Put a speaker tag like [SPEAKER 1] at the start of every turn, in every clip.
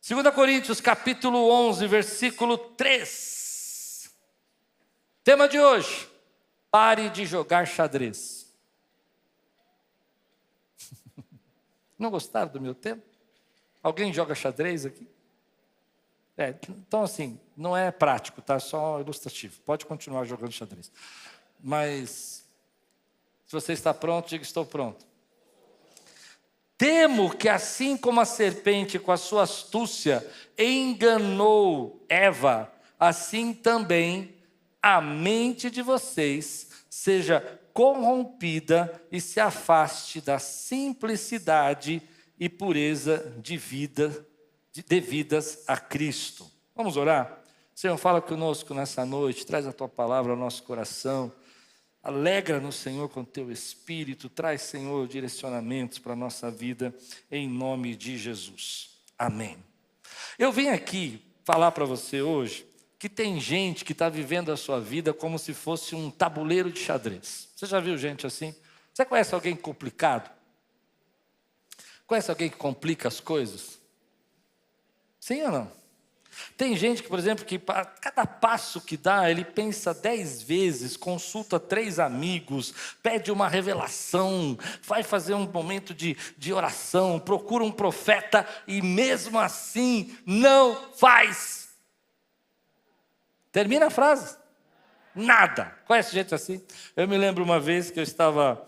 [SPEAKER 1] 2 Coríntios capítulo 11, versículo 3. Tema de hoje: pare de jogar xadrez. Não gostaram do meu tema? Alguém joga xadrez aqui? Então assim, não é prático, tá? Só ilustrativo. Pode continuar jogando xadrez. Mas, se você está pronto, diga: estou pronto. Temo que assim como a serpente com a sua astúcia enganou Eva, assim também a mente de vocês seja corrompida e se afaste da simplicidade e pureza de vida devidas a Cristo. Vamos orar? Senhor, fala conosco nessa noite, traz a Tua palavra ao nosso coração. Alegra-nos, Senhor, com Teu Espírito. Traz, Senhor, direcionamentos para a nossa vida, em nome de Jesus. Amém. Eu vim aqui falar para você hoje que tem gente que está vivendo a sua vida como se fosse um tabuleiro de xadrez. Você já viu gente assim? Você conhece alguém complicado? Conhece alguém que complica as coisas? Sim ou não? Tem gente que, por exemplo, que para cada passo que dá, ele pensa 10 vezes, consulta 3 amigos, pede uma revelação, vai fazer um momento de oração, procura um profeta e mesmo assim não faz. Termina a frase. Nada. Conhece gente assim? Eu me lembro uma vez que eu estava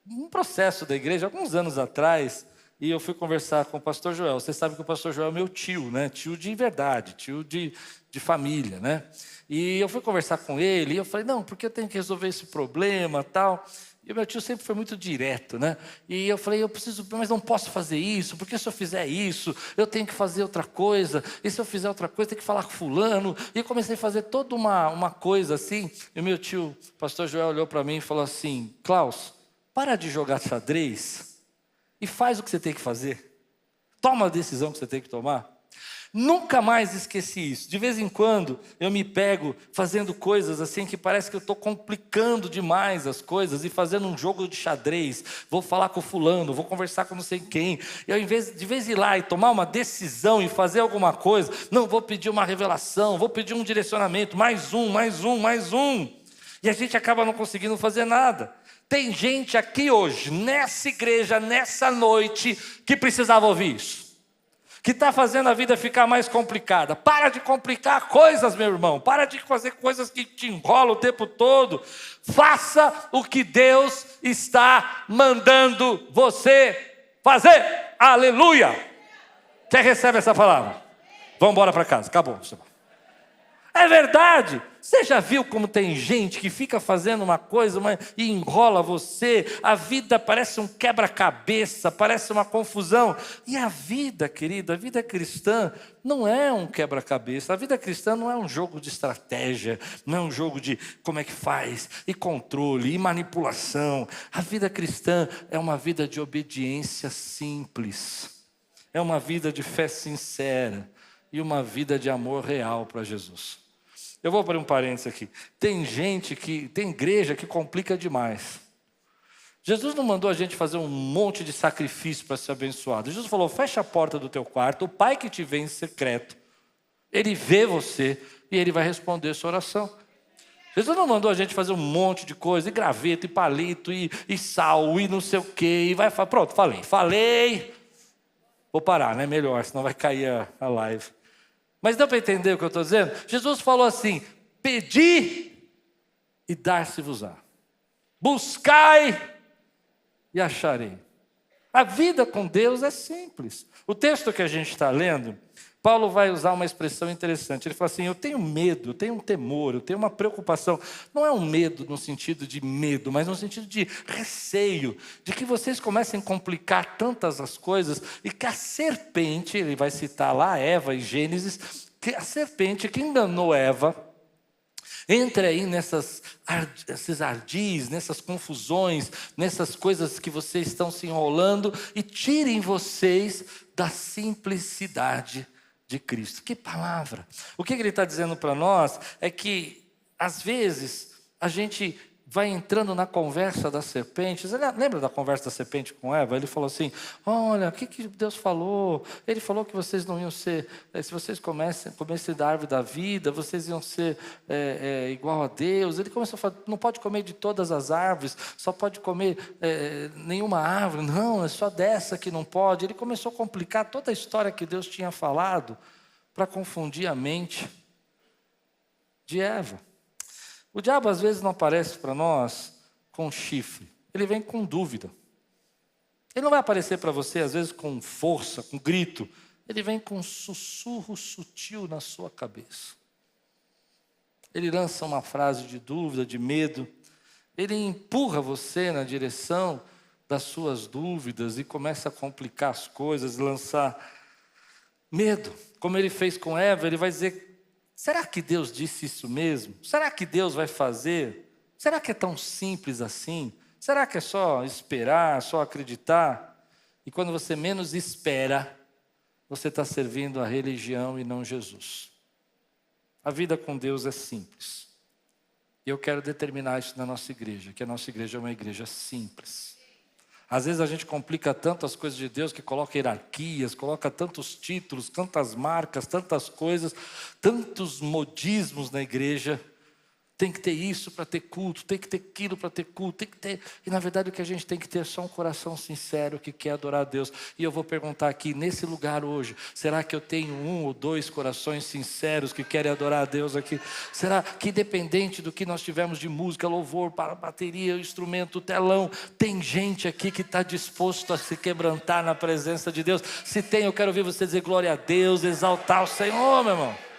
[SPEAKER 1] num processo da igreja, alguns anos atrás, e eu fui conversar com o pastor Joel. Você sabe que o pastor Joel é meu tio, né? Tio de verdade, tio de família, né? E eu fui conversar com ele, e eu falei: não, porque eu tenho que resolver esse problema, tal. E o meu tio sempre foi muito direto, né? E eu falei: eu preciso, mas não posso fazer isso, porque se eu fizer isso, eu tenho que fazer outra coisa, e se eu fizer outra coisa, tenho que falar com fulano. E eu comecei a fazer toda uma coisa assim, e o meu tio, o pastor Joel, olhou para mim e falou assim: Klaus, para de jogar xadrez e faz o que você tem que fazer. Toma a decisão que você tem que tomar. Nunca mais esqueci isso. De vez em quando eu me pego fazendo coisas assim que parece que eu estou complicando demais as coisas e fazendo um jogo de xadrez. Vou falar com o fulano, vou conversar com não sei quem. E ao invés de ir lá e tomar uma decisão e fazer alguma coisa, não, vou pedir uma revelação, vou pedir um direcionamento, mais um. E a gente acaba não conseguindo fazer nada. Tem gente aqui hoje, nessa igreja, nessa noite, que precisava ouvir isso. Que está fazendo a vida ficar mais complicada. Para de complicar coisas, meu irmão. Para de fazer coisas que te enrolam o tempo todo. Faça o que Deus está mandando você fazer. Aleluia! Quem recebe essa palavra? Vamos embora para casa. Acabou. É verdade. Você já viu como tem gente que fica fazendo uma coisa e enrola você? A vida parece um quebra-cabeça, parece uma confusão. E a vida, querida, a vida cristã não é um quebra-cabeça. A vida cristã não é um jogo de estratégia, não é um jogo de como é que faz, e controle, e manipulação. A vida cristã é uma vida de obediência simples. É uma vida de fé sincera e uma vida de amor real para Jesus. Eu vou abrir um parênteses aqui. Tem igreja que complica demais. Jesus não mandou a gente fazer um monte de sacrifício para ser abençoado. Jesus falou: fecha a porta do teu quarto, o Pai que te vê em secreto, Ele vê você e Ele vai responder a sua oração. Jesus não mandou a gente fazer um monte de coisa, e graveto, e palito, e sal, e não sei o quê, e vai falar: pronto, falei. Vou parar, né? Melhor, senão vai cair a live. Mas deu para entender o que eu estou dizendo? Jesus falou assim: pedi e dar-se-vos-á. Buscai e acharei. A vida com Deus é simples. O texto que a gente está lendo, Paulo vai usar uma expressão interessante. Ele fala assim: eu tenho medo, eu tenho um temor, eu tenho uma preocupação. Não é um medo no sentido de medo, mas no sentido de receio, de que vocês comecem a complicar tantas as coisas e que a serpente, ele vai citar lá Eva e Gênesis, que a serpente que enganou Eva, entre aí esses ardis, nessas confusões, nessas coisas que vocês estão se enrolando e tirem vocês da simplicidade de Cristo. Que palavra! O que ele está dizendo para nós é que, às vezes, a gente vai entrando na conversa da serpente. Você lembra da conversa da serpente com Eva? Ele falou assim, olha, o que Deus falou? Ele falou que vocês não iam ser, se vocês comessem da árvore da vida, vocês iam ser igual a Deus. Ele começou a falar, não pode comer de todas as árvores, só pode comer nenhuma árvore. Não, é só dessa que não pode. Ele começou a complicar toda a história que Deus tinha falado para confundir a mente de Eva. O diabo às vezes não aparece para nós com chifre, ele vem com dúvida. Ele não vai aparecer para você às vezes com força, com grito, ele vem com um sussurro sutil na sua cabeça. Ele lança uma frase de dúvida, de medo, ele empurra você na direção das suas dúvidas e começa a complicar as coisas, lançar medo. Como ele fez com Eva, ele vai dizer, será que Deus disse isso mesmo? Será que Deus vai fazer? Será que é tão simples assim? Será que é só esperar, só acreditar? E quando você menos espera, você está servindo a religião e não Jesus. A vida com Deus é simples. E eu quero determinar isso na nossa igreja, que a nossa igreja é uma igreja simples. Às vezes a gente complica tanto as coisas de Deus que coloca hierarquias, coloca tantos títulos, tantas marcas, tantas coisas, tantos modismos na igreja. Tem que ter isso para ter culto, tem que ter aquilo para ter culto, tem que ter... E na verdade o que a gente tem que ter é só um coração sincero que quer adorar a Deus. E eu vou perguntar aqui, nesse lugar hoje, será que eu tenho 1 ou 2 corações sinceros que querem adorar a Deus aqui? Será que independente do que nós tivermos de música, louvor, para bateria, instrumento, telão, tem gente aqui que está disposto a se quebrantar na presença de Deus? Se tem, eu quero ouvir você dizer glória a Deus, exaltar o Senhor, meu irmão.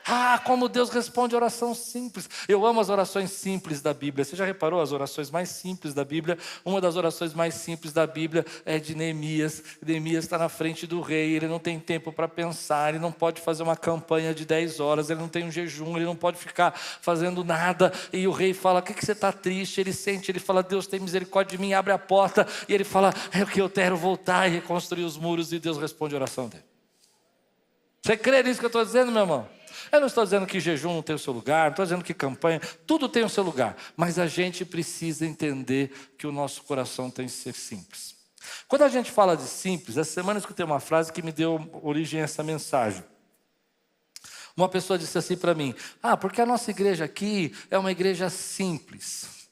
[SPEAKER 1] Ah, como Deus responde oração simples. Eu amo as orações simples da Bíblia. Você já reparou as orações mais simples da Bíblia? Uma das orações mais simples da Bíblia é de Neemias. Neemias está na frente do rei, ele não tem tempo para pensar, ele não pode fazer uma campanha de 10 horas, ele não tem um jejum, ele não pode ficar fazendo nada. E o rei fala, o que você está triste? Ele sente, ele fala, Deus tem misericórdia de mim, abre a porta. E ele fala, é o que eu quero voltar e reconstruir os muros. E Deus responde a oração dele. Você crê nisso que eu estou dizendo, meu irmão? Eu não estou dizendo que jejum não tem o seu lugar, não estou dizendo que campanha, tudo tem o seu lugar. Mas a gente precisa entender que o nosso coração tem que ser simples. Quando a gente fala de simples, essa semana eu escutei uma frase que me deu origem a essa mensagem. Uma pessoa disse assim para mim, porque a nossa igreja aqui é uma igreja simples.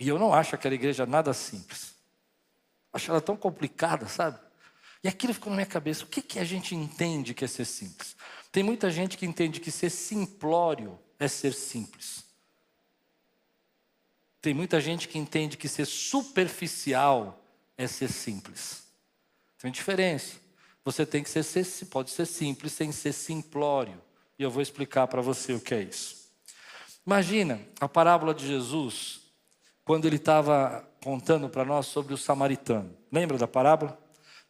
[SPEAKER 1] E eu não acho aquela igreja nada simples. Acho ela tão complicada, sabe? E aquilo ficou na minha cabeça, o que a gente entende que é ser simples? Tem muita gente que entende que ser simplório é ser simples. Tem muita gente que entende que ser superficial é ser simples. Tem diferença. Você tem que pode ser simples sem ser simplório. E eu vou explicar para você o que é isso. Imagina a parábola de Jesus, quando ele estava contando para nós sobre o samaritano. Lembra da parábola?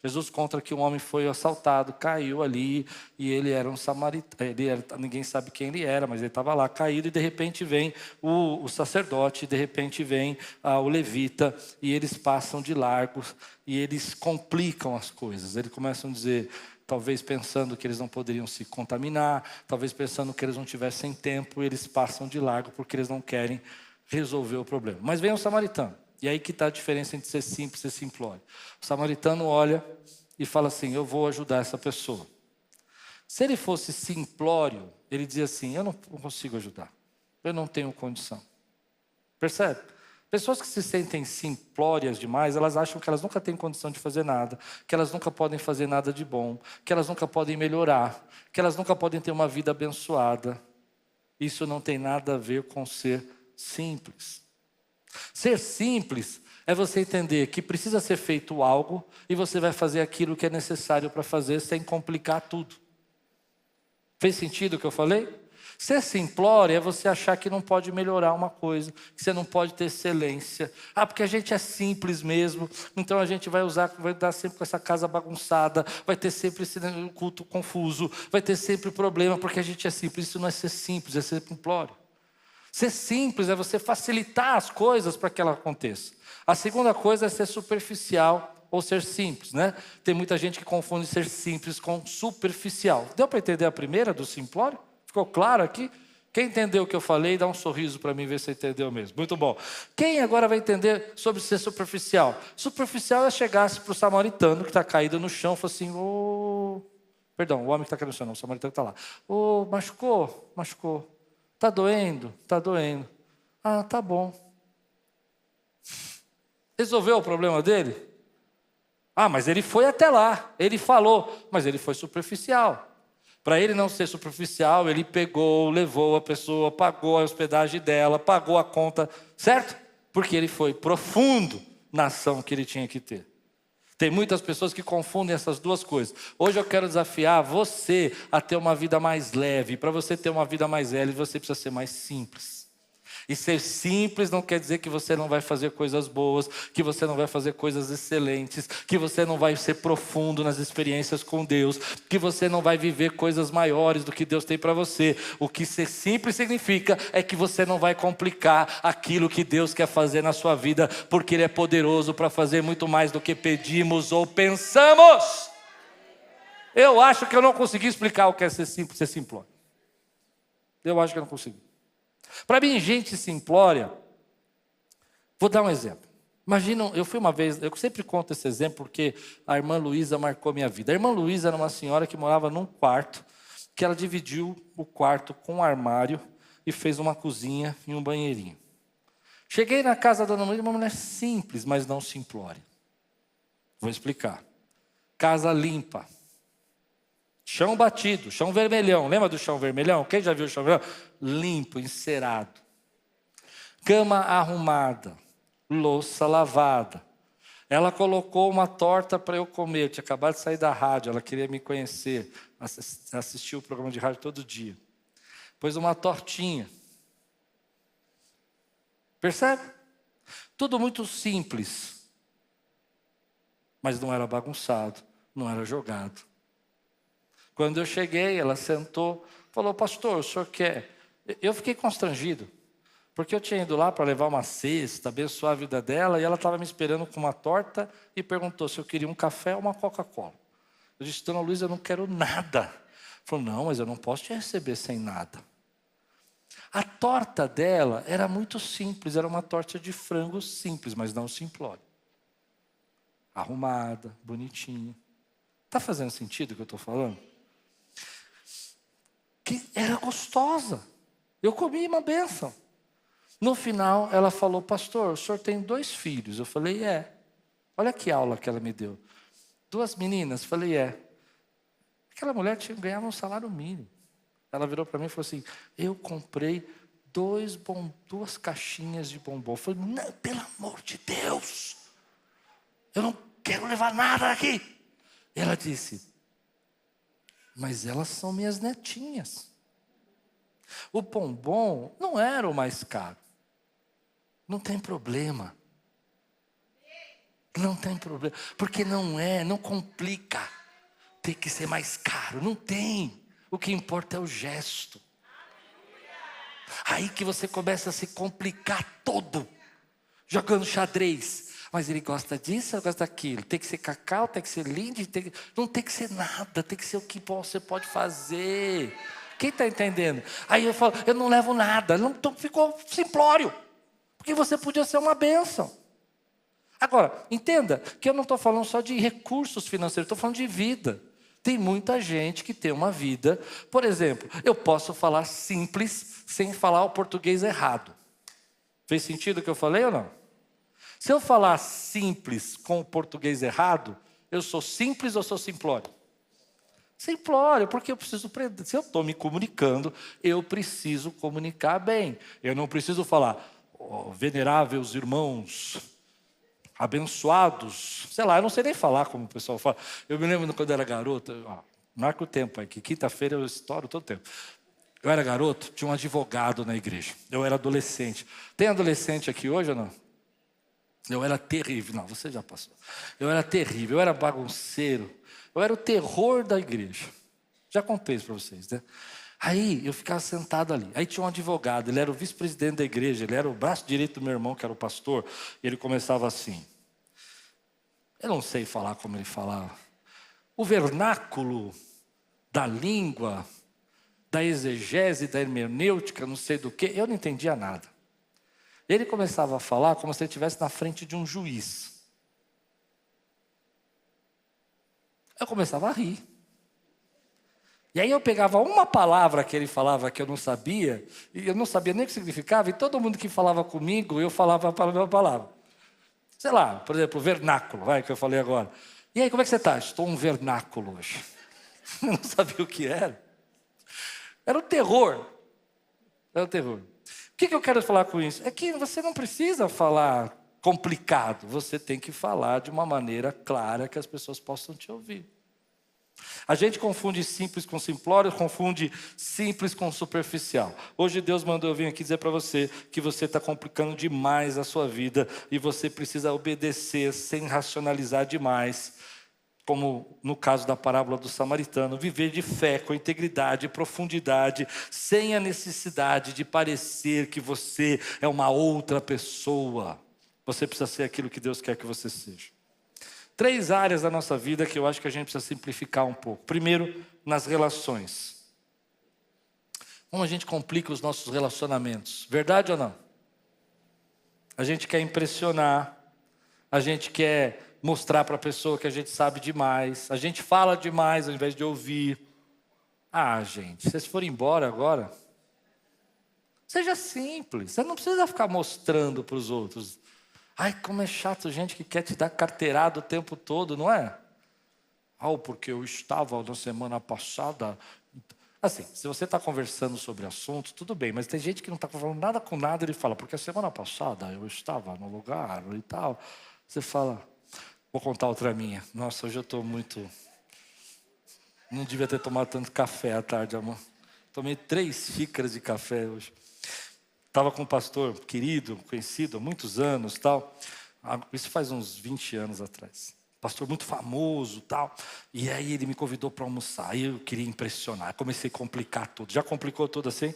[SPEAKER 1] Jesus conta que um homem foi assaltado, caiu ali, e ele era um samaritano, ninguém sabe quem ele era, mas ele estava lá caído, e de repente vem o sacerdote, de repente vem o levita, e eles passam de largo, e eles complicam as coisas. Eles começam a dizer, talvez pensando que eles não poderiam se contaminar, talvez pensando que eles não tivessem tempo, eles passam de largo porque eles não querem resolver o problema. Mas vem o samaritano. E aí que está a diferença entre ser simples e ser simplório. O samaritano olha e fala assim, eu vou ajudar essa pessoa. Se ele fosse simplório, ele dizia assim, eu não consigo ajudar. Eu não tenho condição. Percebe? Pessoas que se sentem simplórias demais, elas acham que elas nunca têm condição de fazer nada, que elas nunca podem fazer nada de bom, que elas nunca podem melhorar, que elas nunca podem ter uma vida abençoada. Isso não tem nada a ver com ser simples. Ser simples é você entender que precisa ser feito algo e você vai fazer aquilo que é necessário para fazer sem complicar tudo. Fez sentido o que eu falei? Ser simplório é você achar que não pode melhorar uma coisa, que você não pode ter excelência. Porque a gente é simples mesmo, então a gente vai dar sempre com essa casa bagunçada, vai ter sempre esse culto confuso, vai ter sempre problema, porque a gente é simples. Isso não é ser simples, é ser simplório. Ser simples é você facilitar as coisas para que ela aconteça. A segunda coisa é ser superficial ou ser simples, né? Tem muita gente que confunde ser simples com superficial. Deu para entender a primeira do simplório? Ficou claro aqui? Quem entendeu o que eu falei, dá um sorriso para mim ver se você entendeu mesmo. Muito bom. Quem agora vai entender sobre ser superficial? Superficial é chegar-se para o samaritano que está caído no chão e falar assim, perdão, o homem que está caído no chão, não, o samaritano está lá. Machucou. Está doendo? Está doendo. Ah, tá bom. Resolveu o problema dele? Ah, mas ele foi até lá, ele falou, mas ele foi superficial. Para ele não ser superficial, ele pegou, levou a pessoa, pagou a hospedagem dela, pagou a conta, certo? Porque ele foi profundo na ação que ele tinha que ter. Tem muitas pessoas que confundem essas duas coisas. Hoje eu quero desafiar você a ter uma vida mais leve. Para você ter uma vida mais leve, você precisa ser mais simples. E ser simples não quer dizer que você não vai fazer coisas boas, que você não vai fazer coisas excelentes, que você não vai ser profundo nas experiências com Deus, que você não vai viver coisas maiores do que Deus tem para você. O que ser simples significa é que você não vai complicar aquilo que Deus quer fazer na sua vida, porque Ele é poderoso para fazer muito mais do que pedimos ou pensamos. Eu acho que eu não consegui explicar o que é ser simples, ser simplório. Eu acho que eu não consegui. Para mim, gente simplória, vou dar um exemplo. Imagina, eu fui uma vez, eu sempre conto esse exemplo porque a irmã Luísa marcou minha vida. A irmã Luísa era uma senhora que morava num quarto, que ela dividiu o quarto com um armário e fez uma cozinha e um banheirinho. Cheguei na casa da dona Luísa, uma mulher simples, mas não simplória. Vou explicar. Casa limpa. Chão batido, chão vermelhão. Lembra do chão vermelhão? Quem já viu o chão vermelhão? Limpo, encerado. Cama arrumada. Louça lavada. Ela colocou uma torta para eu comer. Eu tinha acabado de sair da rádio, ela queria me conhecer. Assistiu o programa de rádio todo dia. Pôs uma tortinha. Percebe? Tudo muito simples. Mas não era bagunçado, não era jogado. Quando eu cheguei, ela sentou, falou, pastor, o senhor quer? Eu fiquei constrangido, porque eu tinha ido lá para levar uma cesta, abençoar a vida dela, e ela estava me esperando com uma torta e perguntou se eu queria um café ou uma Coca-Cola. Eu disse, dona Luísa, eu não quero nada. Ela falou, não, mas eu não posso te receber sem nada. A torta dela era muito simples, era uma torta de frango simples, mas não simplória. Arrumada, bonitinha. Está fazendo sentido o que eu estou falando? Que era gostosa. Eu comi uma bênção. No final, ela falou, pastor, o senhor tem 2 filhos? Eu falei, é. Olha que aula que ela me deu. 2 meninas? Falei, é. Aquela mulher ganhava um salário mínimo. Ela virou para mim e falou assim, eu comprei 2 caixinhas de bombom. Eu falei, não, pelo amor de Deus, eu não quero levar nada daqui. Ela disse, mas elas são minhas netinhas. O bombom não era o mais caro. Não tem problema. Não tem problema. Porque não complica. Tem que ser mais caro. Não tem. O que importa é o gesto. Aí que você começa a se complicar todo. Jogando xadrez. Mas ele gosta disso, ele gosta daquilo. Tem que ser cacau, tem que ser lindo, não tem que ser nada, tem que ser o que você pode fazer. Quem está entendendo? Aí eu falo, eu não levo nada, então ficou simplório. Porque você podia ser uma bênção. Agora, entenda que eu não estou falando só de recursos financeiros, estou falando de vida. Tem muita gente que tem uma vida, por exemplo, eu posso falar simples sem falar o português errado. Fez sentido o que eu falei ou não? Se eu falar simples com o português errado, eu sou simples ou sou simplório? Simplório, porque eu preciso aprender. Se eu estou me comunicando, eu preciso comunicar bem. Eu não preciso falar, veneráveis irmãos, abençoados. Sei lá, eu não sei nem falar como o pessoal fala. Eu me lembro quando eu era garoto, marca o tempo aí, que quinta-feira eu estouro todo o tempo. Eu era garoto, tinha um advogado na igreja. Eu era adolescente. Tem adolescente aqui hoje ou não? Eu era terrível. Não, você já passou. Eu era terrível, eu era bagunceiro. Eu era o terror da igreja. Já contei isso para vocês, né? Aí eu ficava sentado ali. Aí tinha um advogado, ele era o vice-presidente da igreja, ele era o braço direito do meu irmão, que era o pastor. E ele começava assim. Eu não sei falar como ele falava. O vernáculo da língua da exegese, da hermenêutica, não sei do que, eu não entendia nada. Ele começava a falar como se ele estivesse na frente de um juiz. Eu começava a rir. E aí eu pegava uma palavra que ele falava que eu não sabia, e eu não sabia nem o que significava, e todo mundo que falava comigo, eu falava a mesma palavra. Sei lá, por exemplo, vernáculo, que eu falei agora. E aí, como é que você está? Estou um vernáculo hoje. Eu não sabia o que era. Era o terror. Era o terror. O que eu quero falar com isso? É que você não precisa falar complicado, você tem que falar de uma maneira clara que as pessoas possam te ouvir. A gente confunde simples com simplório, confunde simples com superficial. Hoje Deus mandou eu vir aqui dizer para você que você está complicando demais a sua vida e você precisa obedecer sem racionalizar demais, como no caso da parábola do samaritano, viver de fé, com integridade, profundidade, sem a necessidade de parecer que você é uma outra pessoa. Você precisa ser aquilo que Deus quer que você seja. 3 áreas da nossa vida que eu acho que a gente precisa simplificar um pouco. Primeiro, nas relações. Como a gente complica os nossos relacionamentos. Verdade ou não? A gente quer impressionar, a gente quer mostrar para a pessoa que a gente sabe demais, a gente fala demais ao invés de ouvir. Gente, se vocês forem embora agora, seja simples, você não precisa ficar mostrando para os outros. Como é chato gente que quer te dar carteirada o tempo todo, não é? Porque eu estava na semana passada. Assim, se você está conversando sobre assunto, tudo bem, mas tem gente que não está falando nada com nada, ele fala, porque a semana passada eu estava no lugar e tal. Você fala, vou contar outra minha. Nossa, hoje eu estou muito... Não devia ter tomado tanto café à tarde, amor. Tomei 3 xícaras de café hoje. Estava com um pastor querido, conhecido há muitos anos, tal. Isso faz uns 20 anos atrás. Pastor muito famoso, tal. E aí ele me convidou para almoçar. Aí eu queria impressionar. Comecei a complicar tudo. Já complicou tudo assim?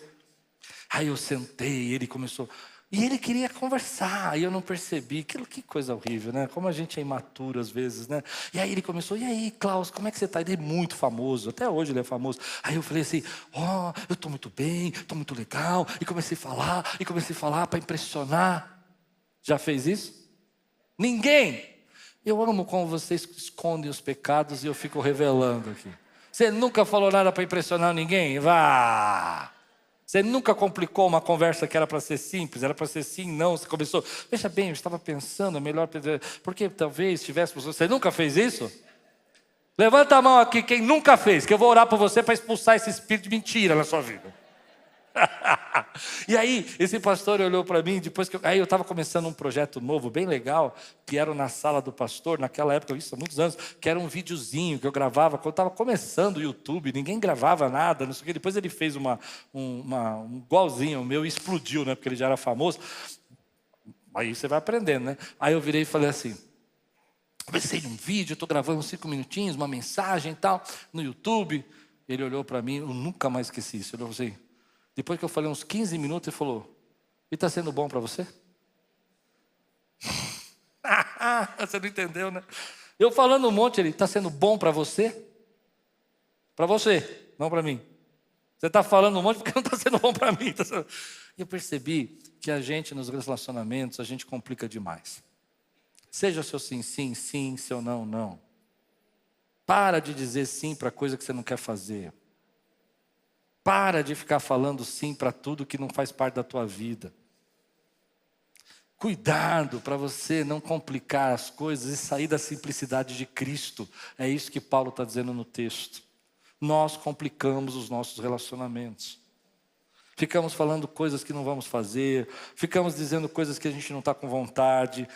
[SPEAKER 1] Aí eu sentei, ele começou... E ele queria conversar, e eu não percebi. Que coisa horrível, né? Como a gente é imaturo às vezes, né? E aí ele começou, e aí, Klaus, como é que você está? Ele é muito famoso, até hoje ele é famoso. Aí eu falei assim, eu estou muito bem, estou muito legal. E comecei a falar para impressionar. Já fez isso? Ninguém! Eu amo como vocês escondem os pecados e eu fico revelando aqui. Você nunca falou nada para impressionar ninguém? Vá! Você nunca complicou uma conversa que era para ser simples, era para ser sim, não. Você começou, veja bem, eu estava pensando, é melhor... Porque talvez tivéssemos... Você nunca fez isso? Levanta a mão aqui, quem nunca fez, que eu vou orar por você para expulsar esse espírito de mentira na sua vida. E aí, esse pastor olhou para mim, aí eu estava começando um projeto novo, bem legal, que era na sala do pastor, naquela época, isso há muitos anos, que era um videozinho que eu gravava, quando eu estava começando o YouTube, ninguém gravava nada, não sei o que. Depois ele fez um igualzinho o meu e explodiu, né, porque ele já era famoso. Aí você vai aprendendo, né? Aí eu virei e falei assim, comecei num vídeo, estou gravando 5 minutinhos, uma mensagem e tal, no YouTube. Ele olhou para mim, eu nunca mais esqueci isso, ele falou assim, depois que eu falei uns 15 minutos, ele falou, e está sendo bom para você? Você não entendeu, né? Eu falando um monte, ele, está sendo bom para você? Para você, não para mim. Você está falando um monte porque não está sendo bom para mim. E eu percebi que a gente, nos relacionamentos, a gente complica demais. Seja seu sim, sim, sim, seu não, não. Para de dizer sim para coisa que você não quer fazer. Para de ficar falando sim para tudo que não faz parte da tua vida. Cuidado para você não complicar as coisas e sair da simplicidade de Cristo. É isso que Paulo está dizendo no texto. Nós complicamos os nossos relacionamentos. Ficamos falando coisas que não vamos fazer. Ficamos dizendo coisas que a gente não está com vontade.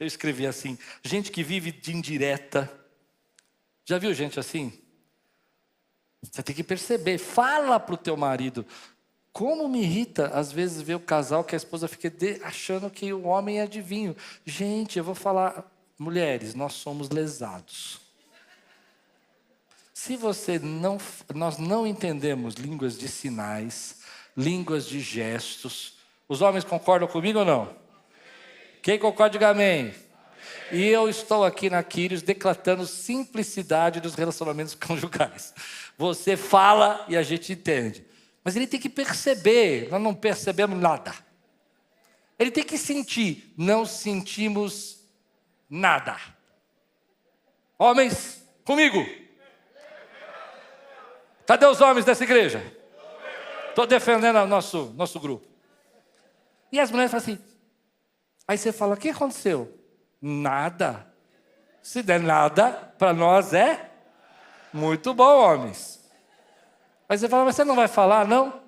[SPEAKER 1] Eu escrevi assim, gente que vive de indireta. Já viu gente assim? Você tem que perceber, fala para o teu marido. Como me irrita, às vezes, ver o casal que a esposa fica achando que o homem é adivinho. Gente, eu vou falar, mulheres, nós somos lesados. Se nós não entendemos línguas de sinais, línguas de gestos, os homens concordam comigo ou não? Quem concorda, diga amém. E eu estou aqui na Quírios declarando simplicidade dos relacionamentos conjugais. Você fala e a gente entende. Mas ele tem que perceber, nós não percebemos nada. Ele tem que sentir, não sentimos nada. Homens, comigo. Cadê os homens dessa igreja? Estou defendendo o nosso grupo. E as mulheres falam assim, aí você fala, o que aconteceu? Nada. Se der nada, para nós é muito bom, homens. Aí você fala, mas você não vai falar, não?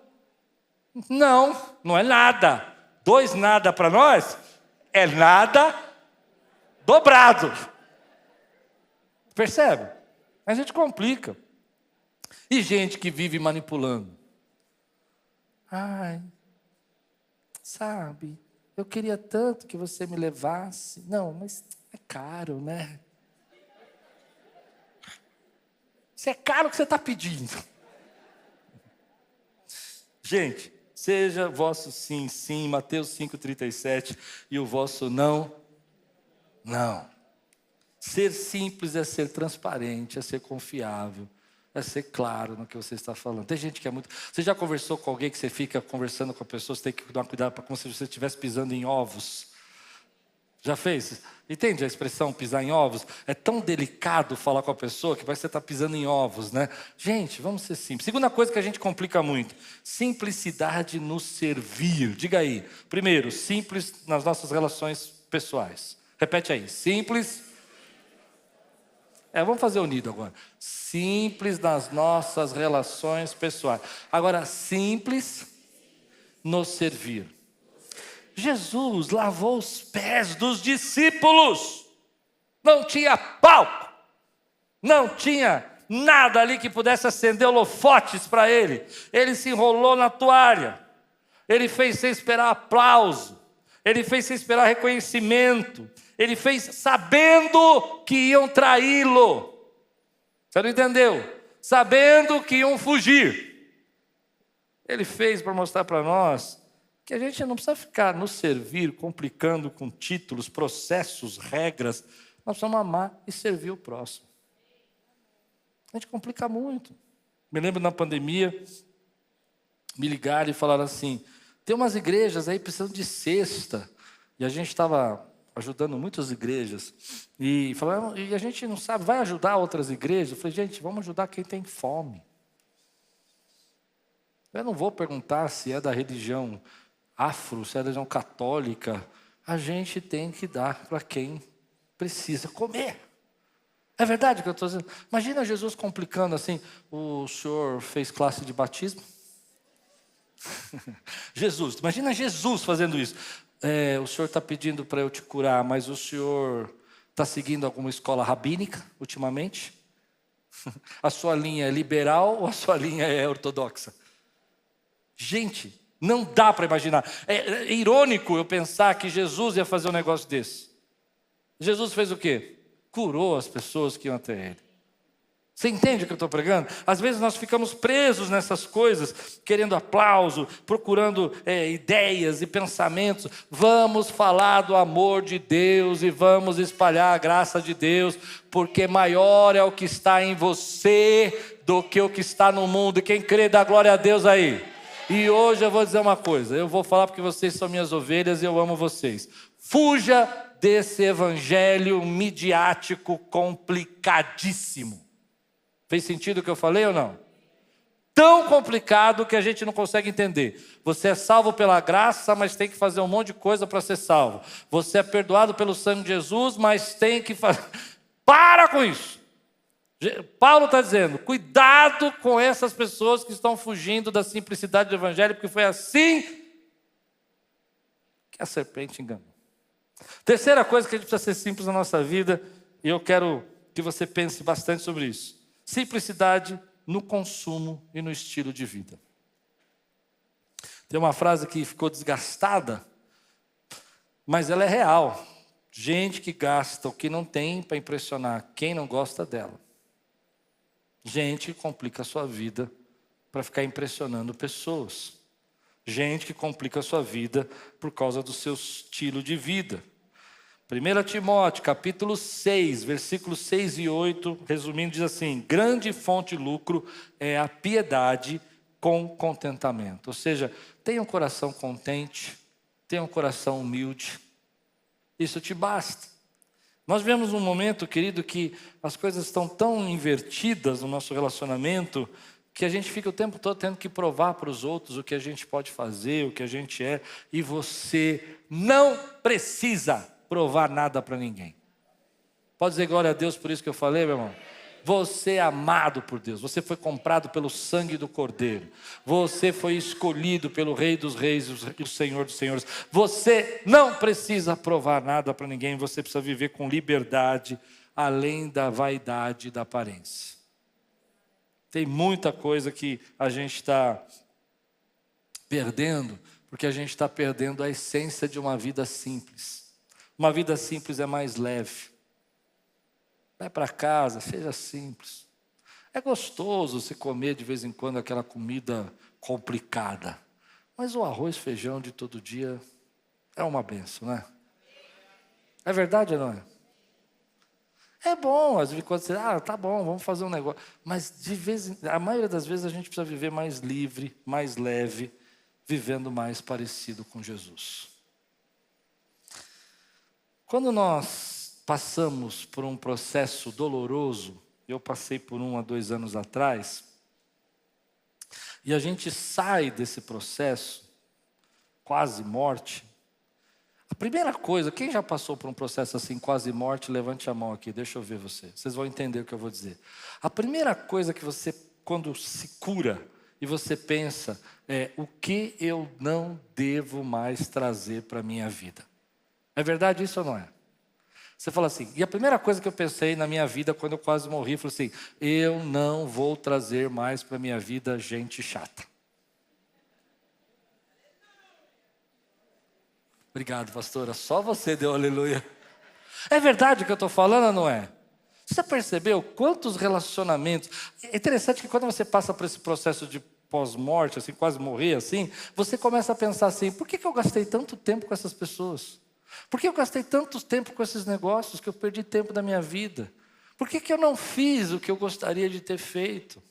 [SPEAKER 1] Não, não é nada. 2 nada para nós é nada dobrado. Percebe? A gente complica. E gente que vive manipulando. Ai, sabe, eu queria tanto que você me levasse. Não, mas é caro, né? Isso é caro o que você está pedindo. Gente, seja vosso sim, sim, Mateus 5,37, e o vosso não, não. Ser simples é ser transparente, é ser confiável, é ser claro no que você está falando. Tem gente que é muito... Você já conversou com alguém que você fica conversando com a pessoa, você tem que tomar cuidado para como se você estivesse pisando em ovos? Já fez? Entende a expressão pisar em ovos? É tão delicado falar com a pessoa que parece que você está pisando em ovos, né? Gente, vamos ser simples. Segunda coisa que a gente complica muito: simplicidade no servir. Diga aí. Primeiro, simples nas nossas relações pessoais. Repete aí. Simples. Vamos fazer unido agora. Simples nas nossas relações pessoais. Agora, simples no servir. Jesus lavou os pés dos discípulos. Não tinha palco. Não tinha nada ali que pudesse acender holofotes para ele. Ele se enrolou na toalha. Ele fez sem esperar aplauso. Ele fez sem esperar reconhecimento. Ele fez sabendo que iam traí-lo. Você não entendeu? Sabendo que iam fugir. Ele fez para mostrar para nós que a gente não precisa ficar nos servir, complicando com títulos, processos, regras. Nós precisamos amar e servir o próximo. A gente complica muito. Me lembro na pandemia, me ligaram e falaram assim, tem umas igrejas aí precisando de cesta. E a gente estava ajudando muitas igrejas. E falaram, e a gente não sabe, vai ajudar outras igrejas? Eu falei, gente, vamos ajudar quem tem fome. Eu não vou perguntar se é da religião afro, se é da religião católica. A gente tem que dar para quem precisa comer. É verdade o que eu estou dizendo? Imagina Jesus complicando assim, o senhor fez classe de batismo? Jesus, imagina Jesus fazendo isso. O senhor está pedindo para eu te curar, mas o senhor está seguindo alguma escola rabínica ultimamente? A sua linha é liberal ou a sua linha é ortodoxa? Gente, não dá para imaginar. É irônico eu pensar que Jesus ia fazer um negócio desse. Jesus fez o quê? Curou as pessoas que iam até ele. Você entende o que eu estou pregando? Às vezes nós ficamos presos nessas coisas, querendo aplauso, procurando ideias e pensamentos. Vamos falar do amor de Deus e vamos espalhar a graça de Deus, porque maior é o que está em você do que o que está no mundo. E quem crê, dá glória a Deus aí. E hoje eu vou dizer uma coisa, eu vou falar porque vocês são minhas ovelhas e eu amo vocês. Fuja desse evangelho midiático complicadíssimo. Fez sentido o que eu falei ou não? Tão complicado que a gente não consegue entender. Você é salvo pela graça, mas tem que fazer um monte de coisa para ser salvo. Você é perdoado pelo sangue de Jesus, mas tem que fazer... Para com isso! Paulo está dizendo, cuidado com essas pessoas que estão fugindo da simplicidade do evangelho, porque foi assim que a serpente enganou. Terceira coisa que a gente precisa ser simples na nossa vida, e eu quero que você pense bastante sobre isso. Simplicidade no consumo e no estilo de vida. Tem uma frase que ficou desgastada, mas ela é real. Gente que gasta o que não tem para impressionar quem não gosta dela. Gente que complica a sua vida para ficar impressionando pessoas. Gente que complica a sua vida por causa do seu estilo de vida. 1 Timóteo, capítulo 6, versículos 6 e 8, resumindo, diz assim: grande fonte de lucro é a piedade com contentamento. Ou seja, tenha um coração contente, tenha um coração humilde, isso te basta. Nós vivemos um momento, querido, que as coisas estão tão invertidas no nosso relacionamento, que a gente fica o tempo todo tendo que provar para os outros o que a gente pode fazer, o que a gente é, e você não precisa provar nada para ninguém. Pode dizer glória a Deus por isso que eu falei, meu irmão? Você é amado por Deus, você foi comprado pelo sangue do Cordeiro, você foi escolhido pelo Rei dos Reis e o Senhor dos Senhores. Você não precisa provar nada para ninguém, você precisa viver com liberdade, além da vaidade e da aparência. Tem muita coisa que a gente está perdendo, porque a gente está perdendo a essência de uma vida simples. Uma vida simples é mais leve. Vai para casa, seja simples. É gostoso se comer de vez em quando aquela comida complicada. Mas o arroz e feijão de todo dia é uma benção, né? É verdade ou não é? É bom, às vezes quando você, tá bom, vamos fazer um negócio. Mas a maioria das vezes a gente precisa viver mais livre, mais leve, vivendo mais parecido com Jesus. Quando nós passamos por um processo doloroso, eu passei por um há 2 anos atrás, e a gente sai desse processo, quase morte. A primeira coisa, quem já passou por um processo assim, quase morte, levante a mão aqui, deixa eu ver você. Vocês vão entender o que eu vou dizer. A primeira coisa que você, quando se cura, e você pensa, o que eu não devo mais trazer para a minha vida. É verdade isso ou não é? Você fala assim, e a primeira coisa que eu pensei na minha vida, quando eu quase morri, foi assim, eu não vou trazer mais para a minha vida gente chata. Obrigado, pastora, só você deu aleluia. É verdade o que eu estou falando ou não é? Você já percebeu quantos relacionamentos... É interessante que quando você passa por esse processo de pós-morte, assim, quase morrer assim, você começa a pensar assim, por que eu gastei tanto tempo com essas pessoas? Por que eu gastei tanto tempo com esses negócios que eu perdi tempo da minha vida? Por que eu não fiz o que eu gostaria de ter feito?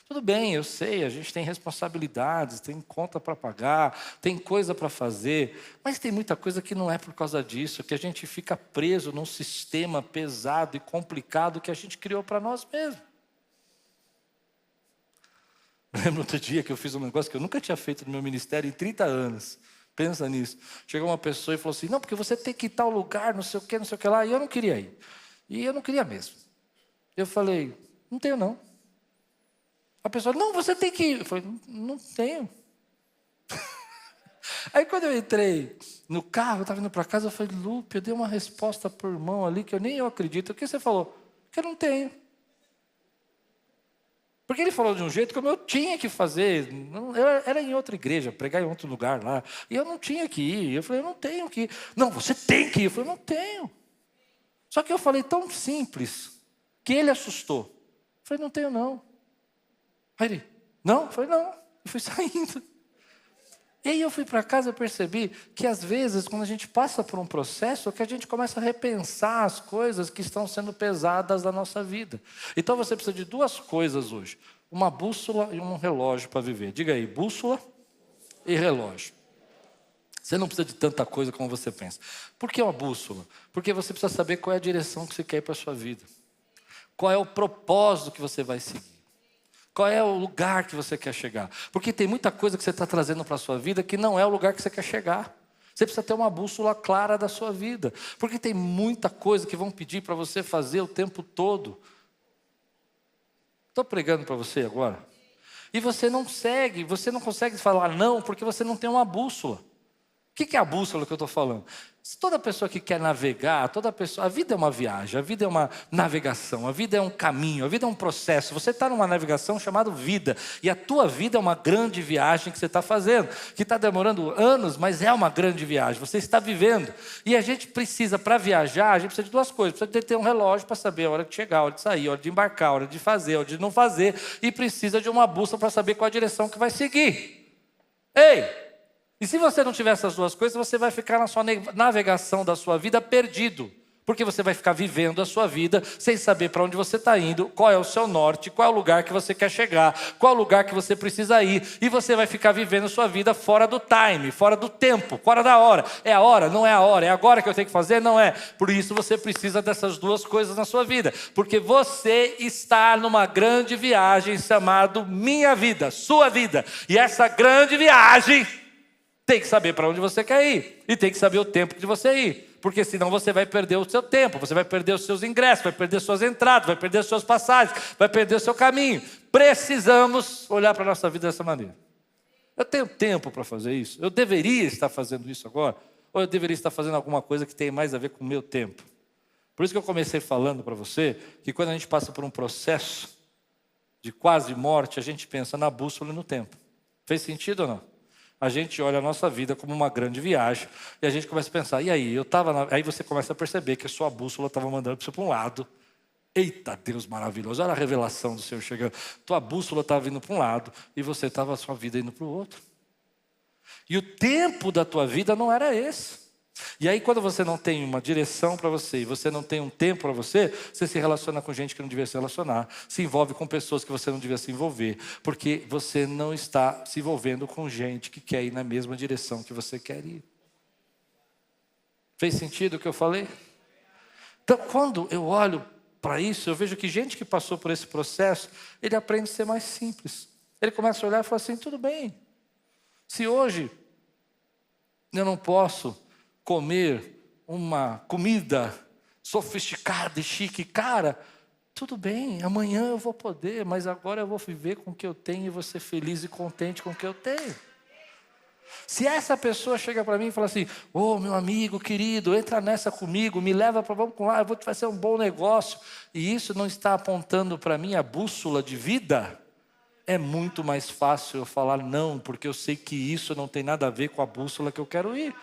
[SPEAKER 1] Tudo bem, eu sei, a gente tem responsabilidades, tem conta para pagar, tem coisa para fazer, mas tem muita coisa que não é por causa disso, que a gente fica preso num sistema pesado e complicado que a gente criou para nós mesmos. Lembro outro dia que eu fiz um negócio que eu nunca tinha feito no meu ministério em 30 anos. Pensa nisso. Chegou uma pessoa e falou assim, não, porque você tem que ir tal lugar, não sei o que lá, e eu não queria ir. E eu não queria mesmo. Eu falei, não tenho não. A pessoa, não, você tem que ir. Eu falei, não tenho. Aí quando eu entrei no carro, eu estava indo para casa, eu falei, Lupe, eu dei uma resposta para o irmão ali, que nem eu acredito. O que você falou? Que eu não tenho. Porque ele falou de um jeito como eu tinha que fazer. Eu era em outra igreja, pregar em outro lugar lá. E eu não tinha que ir. Eu falei, eu não tenho que ir. Não, você tem que ir. Eu falei, não tenho. Só que eu falei tão simples, que ele assustou. Eu falei, não tenho não. Aí ele, não? Eu falei, não. Eu fui saindo. E aí eu fui para casa e percebi que às vezes, quando a gente passa por um processo, é que a gente começa a repensar as coisas que estão sendo pesadas da nossa vida. Então você precisa de 2 coisas hoje. Uma bússola e um relógio para viver. Diga aí, bússola e relógio. Você não precisa de tanta coisa como você pensa. Por que uma bússola? Porque você precisa saber qual é a direção que você quer ir para a sua vida. Qual é o propósito que você vai seguir. Qual é o lugar que você quer chegar? Porque tem muita coisa que você está trazendo para a sua vida que não é o lugar que você quer chegar. Você precisa ter uma bússola clara da sua vida. Porque tem muita coisa que vão pedir para você fazer o tempo todo. Estou pregando para você agora. E você não segue, você não consegue falar não, porque você não tem uma bússola. O que é a bússola que eu estou falando? Toda pessoa que quer navegar, a vida é uma viagem, a vida é uma navegação, a vida é um caminho, a vida é um processo. Você está numa navegação chamada vida, e a tua vida é uma grande viagem que você está fazendo, que está demorando anos, mas é uma grande viagem, você está vivendo. E a gente precisa, para viajar, a gente precisa de 2 coisas, precisa de ter um relógio para saber a hora de chegar, a hora de sair, a hora de embarcar, a hora de fazer, a hora de não fazer, e precisa de uma bússola para saber qual a direção que vai seguir. Ei! E se você não tiver essas duas coisas, você vai ficar na sua navegação da sua vida perdido. Porque você vai ficar vivendo a sua vida sem saber para onde você está indo, qual é o seu norte, qual é o lugar que você quer chegar, qual é o lugar que você precisa ir. E você vai ficar vivendo a sua vida fora do time, fora do tempo, fora da hora. É a hora? Não é a hora. É agora que eu tenho que fazer? Não é. Por isso você precisa dessas duas coisas na sua vida. Porque você está numa grande viagem chamada minha vida, sua vida. E essa grande viagem tem que saber para onde você quer ir. E tem que saber o tempo de você ir. Porque senão você vai perder o seu tempo, você vai perder os seus ingressos, vai perder suas entradas, vai perder suas passagens, vai perder o seu caminho. Precisamos olhar para a nossa vida dessa maneira. Eu tenho tempo para fazer isso? Eu deveria estar fazendo isso agora? Ou eu deveria estar fazendo alguma coisa que tenha mais a ver com o meu tempo? Por isso que eu comecei falando para você que quando a gente passa por um processo de quase morte, a gente pensa na bússola e no tempo. Fez sentido ou não? A gente olha a nossa vida como uma grande viagem e a gente começa a pensar, e aí? Aí você começa a perceber que a sua bússola estava mandando você para um lado. Eita, Deus maravilhoso, olha a revelação do Senhor chegando. Tua bússola estava vindo para um lado e você estava a sua vida indo para o outro. E o tempo da tua vida não era esse. E aí quando você não tem uma direção para você e você não tem um tempo para você, você se relaciona com gente que não devia se relacionar, se envolve com pessoas que você não devia se envolver, porque você não está se envolvendo com gente que quer ir na mesma direção que você quer ir. Fez sentido o que eu falei? Então quando eu olho para isso, eu vejo que gente que passou por esse processo, ele aprende a ser mais simples. Ele começa a olhar e fala assim, tudo bem, se hoje eu não posso comer uma comida sofisticada e chique, cara, tudo bem, amanhã eu vou poder, mas agora eu vou viver com o que eu tenho e vou ser feliz e contente com o que eu tenho. Se essa pessoa chega para mim e fala assim, ô meu amigo querido, entra nessa comigo, me leva para, vamos lá, eu vou te fazer um bom negócio, e isso não está apontando para mim a bússola de vida, é muito mais fácil eu falar não, porque eu sei que isso não tem nada a ver com a bússola que eu quero ir.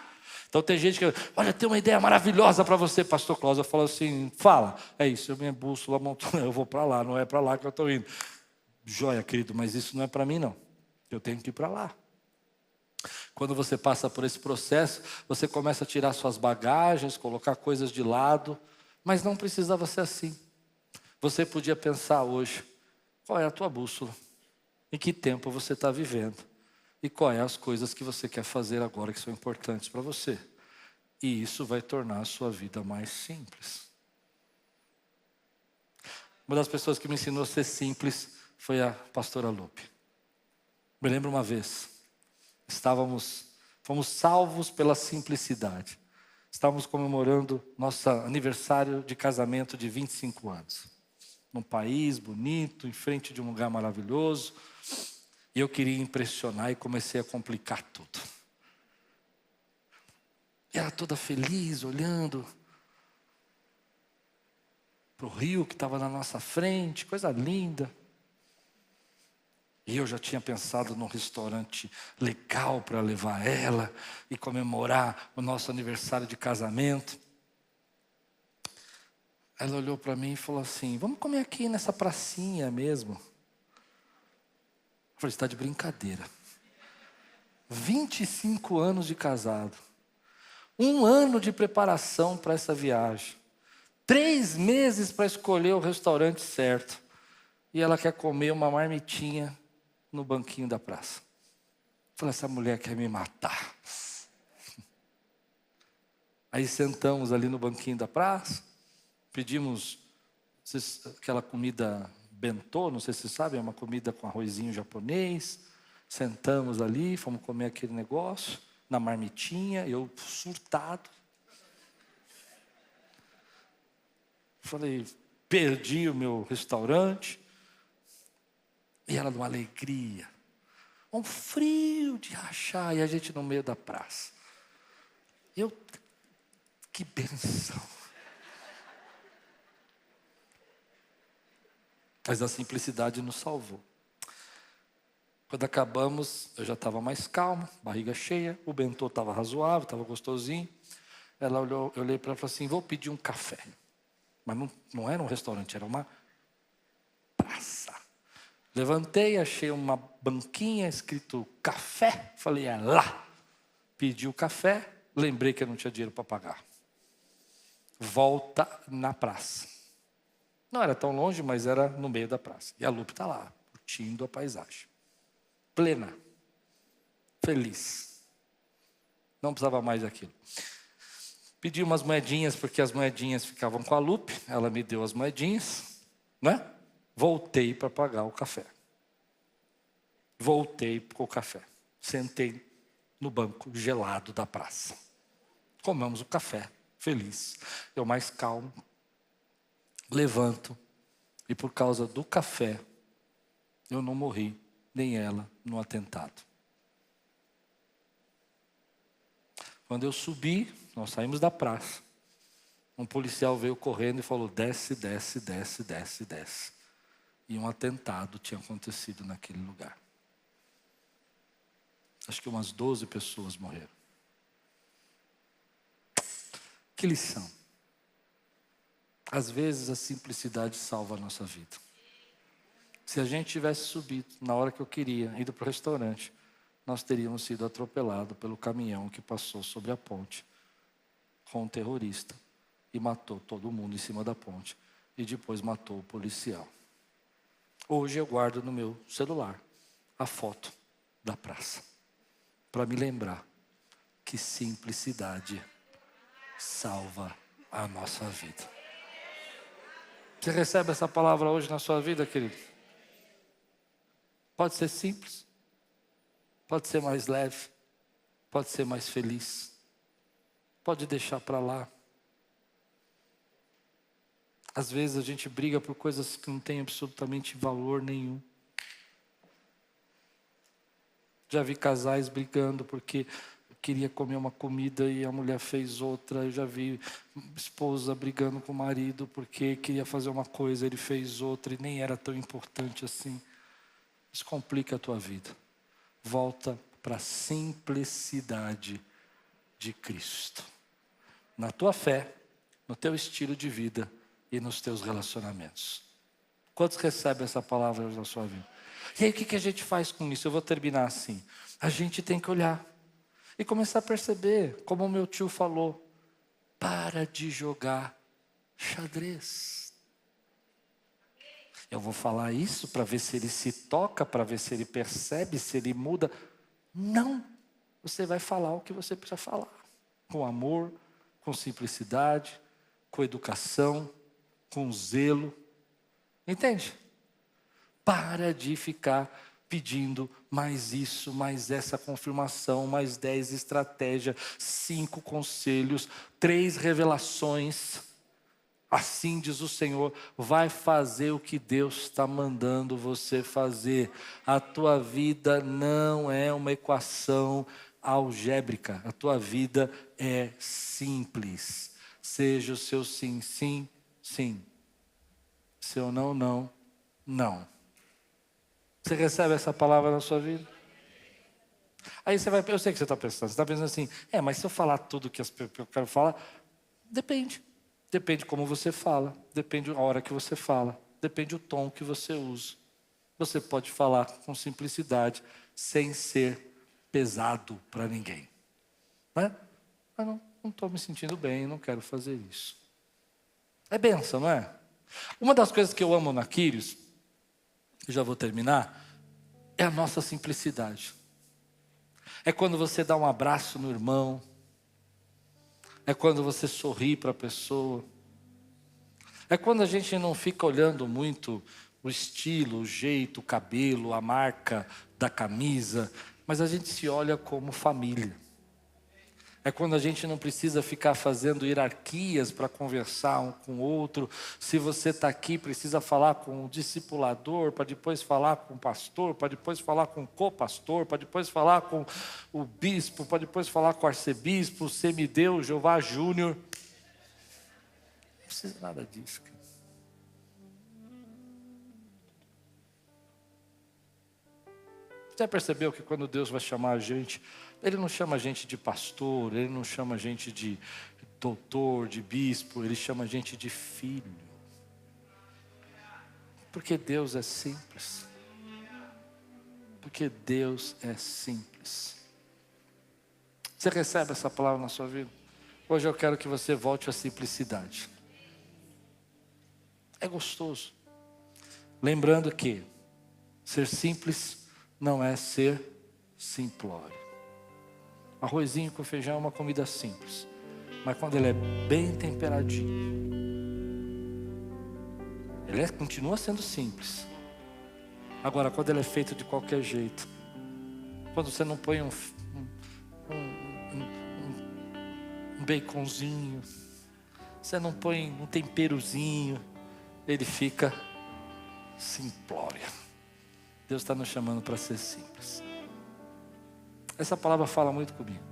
[SPEAKER 1] Então tem gente que, olha, tem uma ideia maravilhosa para você, pastor Cláudio. Eu falo assim, fala. É isso, minha bússola montou, eu vou para lá, não é para lá que eu estou indo. Joia, querido, mas isso não é para mim não. Eu tenho que ir para lá. Quando você passa por esse processo, você começa a tirar suas bagagens, colocar coisas de lado, mas não precisava ser assim. Você podia pensar hoje, qual é a tua bússola? Em que tempo você está vivendo? E quais as coisas que você quer fazer agora que são importantes para você. E isso vai tornar a sua vida mais simples. Uma das pessoas que me ensinou a ser simples foi a pastora Lupe. Me lembro uma vez, fomos salvos pela simplicidade. Estávamos comemorando nosso aniversário de casamento de 25 anos. Num país bonito, em frente de um lugar maravilhoso. E eu queria impressionar e comecei a complicar tudo. E ela toda feliz, olhando para o rio que estava na nossa frente, coisa linda. E eu já tinha pensado num restaurante legal para levar ela e comemorar o nosso aniversário de casamento. Ela olhou para mim e falou assim, vamos comer aqui nessa pracinha mesmo. Eu falei, você está de brincadeira. 25 anos de casado. 1 ano de preparação para essa viagem. 3 meses para escolher o restaurante certo. E ela quer comer uma marmitinha no banquinho da praça. Eu falei, essa mulher quer me matar. Aí sentamos ali no banquinho da praça. Pedimos aquela comida bentô, não sei se vocês sabem, é uma comida com arrozinho japonês. Sentamos ali, fomos comer aquele negócio, na marmitinha, eu surtado. Falei, perdi o meu restaurante. E ela numa alegria. Um frio de rachar, e a gente no meio da praça. Que benção. Mas a simplicidade nos salvou. Quando acabamos, eu já estava mais calmo, barriga cheia, o bentô estava razoável, estava gostosinho. Ela olhou, eu olhei para ela e falei assim, vou pedir um café. Mas não era um restaurante, era uma praça. Levantei, achei uma banquinha escrito café, falei, é lá. Pedi o café, lembrei que eu não tinha dinheiro para pagar. Volta na praça. Não era tão longe, mas era no meio da praça. E a Lupe está lá, curtindo a paisagem. Plena. Feliz. Não precisava mais daquilo. Pedi umas moedinhas, porque as moedinhas ficavam com a Lupe. Ela me deu as moedinhas, né? Voltei para pagar o café. Voltei com o café. Sentei no banco gelado da praça. Comemos o café, feliz. Eu mais calmo. Levanto. E por causa do café, eu não morri, nem ela, no atentado. Quando eu subi, nós saímos da praça. Um policial veio correndo e falou: desce, desce, desce, desce, desce. E um atentado tinha acontecido naquele lugar. Acho que umas 12 pessoas morreram. Que lição. Às vezes a simplicidade salva a nossa vida. Se a gente tivesse subido na hora que eu queria, ido para o restaurante, nós teríamos sido atropelados pelo caminhão que passou sobre a ponte com um terrorista e matou todo mundo em cima da ponte e depois matou o policial. Hoje eu guardo no meu celular a foto da praça para me lembrar que simplicidade salva a nossa vida. Você recebe essa palavra hoje na sua vida, querido? Pode ser simples, pode ser mais leve, pode ser mais feliz, pode deixar para lá. Às vezes a gente briga por coisas que não têm absolutamente valor nenhum. Já vi casais brigando porque queria comer uma comida e a mulher fez outra. Eu já vi esposa brigando com o marido porque queria fazer uma coisa, ele fez outra e nem era tão importante assim. Isso complica a tua vida. Volta para a simplicidade de Cristo. Na tua fé, no teu estilo de vida e nos teus relacionamentos. Quantos recebem essa palavra na sua vida? E aí o que a gente faz com isso? Eu vou terminar assim. A gente tem que olhar e começar a perceber, como o meu tio falou, para de jogar xadrez. Eu vou falar isso para ver se ele se toca, para ver se ele percebe, se ele muda. Não, você vai falar o que você precisa falar. Com amor, com simplicidade, com educação, com zelo. Entende? Para de ficar pedindo mais isso, mais essa confirmação, mais 10 estratégias, 5 conselhos, 3 revelações. Assim diz o Senhor, vai fazer o que Deus está mandando você fazer. A tua vida não é uma equação algébrica, a tua vida é simples. Seja o seu sim, sim, sim. Seu não, não, não. Você recebe essa palavra na sua vida? Aí você vai, eu sei que você está pensando. Você está pensando assim, mas se eu falar tudo que eu quero falar, depende. Depende como você fala, depende a hora que você fala, depende o tom que você usa. Você pode falar com simplicidade, sem ser pesado para ninguém. Né? Mas não estou me sentindo bem, não quero fazer isso. É bênção, não é? Uma das coisas que eu amo na Quírios, eu já vou terminar, é a nossa simplicidade. É quando você dá um abraço no irmão, é quando você sorri para a pessoa, é quando a gente não fica olhando muito o estilo, o jeito, o cabelo, a marca da camisa, mas a gente se olha como família. É quando a gente não precisa ficar fazendo hierarquias para conversar um com o outro. Se você está aqui, precisa falar com o discipulador, para depois falar com o pastor, para depois falar com o co-pastor, para depois falar com o bispo, para depois falar com o arcebispo, o semideu, Jeová Júnior. Não precisa nada disso, cara. Você percebeu que quando Deus vai chamar a gente, Ele não chama a gente de pastor, Ele não chama a gente de doutor, de bispo, Ele chama a gente de filho. Porque Deus é simples. Porque Deus é simples. Você recebe essa palavra na sua vida? Hoje eu quero que você volte à simplicidade. É gostoso. Lembrando que ser simples não é ser simplório. Arrozinho com feijão é uma comida simples, mas quando ele é bem temperadinho, ele continua sendo simples. Agora, quando ele é feito de qualquer jeito, quando você não põe um baconzinho, você não põe um temperozinho, ele fica simplório. Deus está nos chamando para ser simples. Essa palavra fala muito comigo.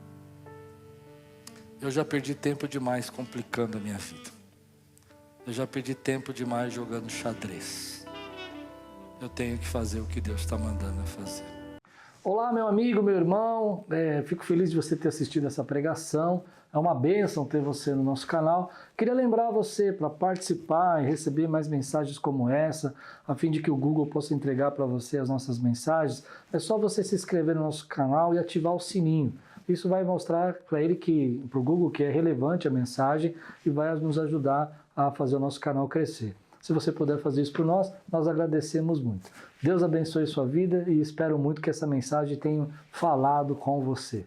[SPEAKER 1] Eu já perdi tempo demais complicando a minha vida. Eu já perdi tempo demais jogando xadrez. Eu tenho que fazer o que Deus está mandando eu fazer.
[SPEAKER 2] Olá, meu amigo, meu irmão, fico feliz de você ter assistido essa pregação. É uma bênção ter você no nosso canal. Queria lembrar você para participar e receber mais mensagens como essa, a fim de que o Google possa entregar para você as nossas mensagens. É só você se inscrever no nosso canal e ativar o sininho. Isso vai mostrar para o Google, que é relevante a mensagem e vai nos ajudar a fazer o nosso canal crescer. Se você puder fazer isso por nós, nós agradecemos muito. Deus abençoe sua vida e espero muito que essa mensagem tenha falado com você.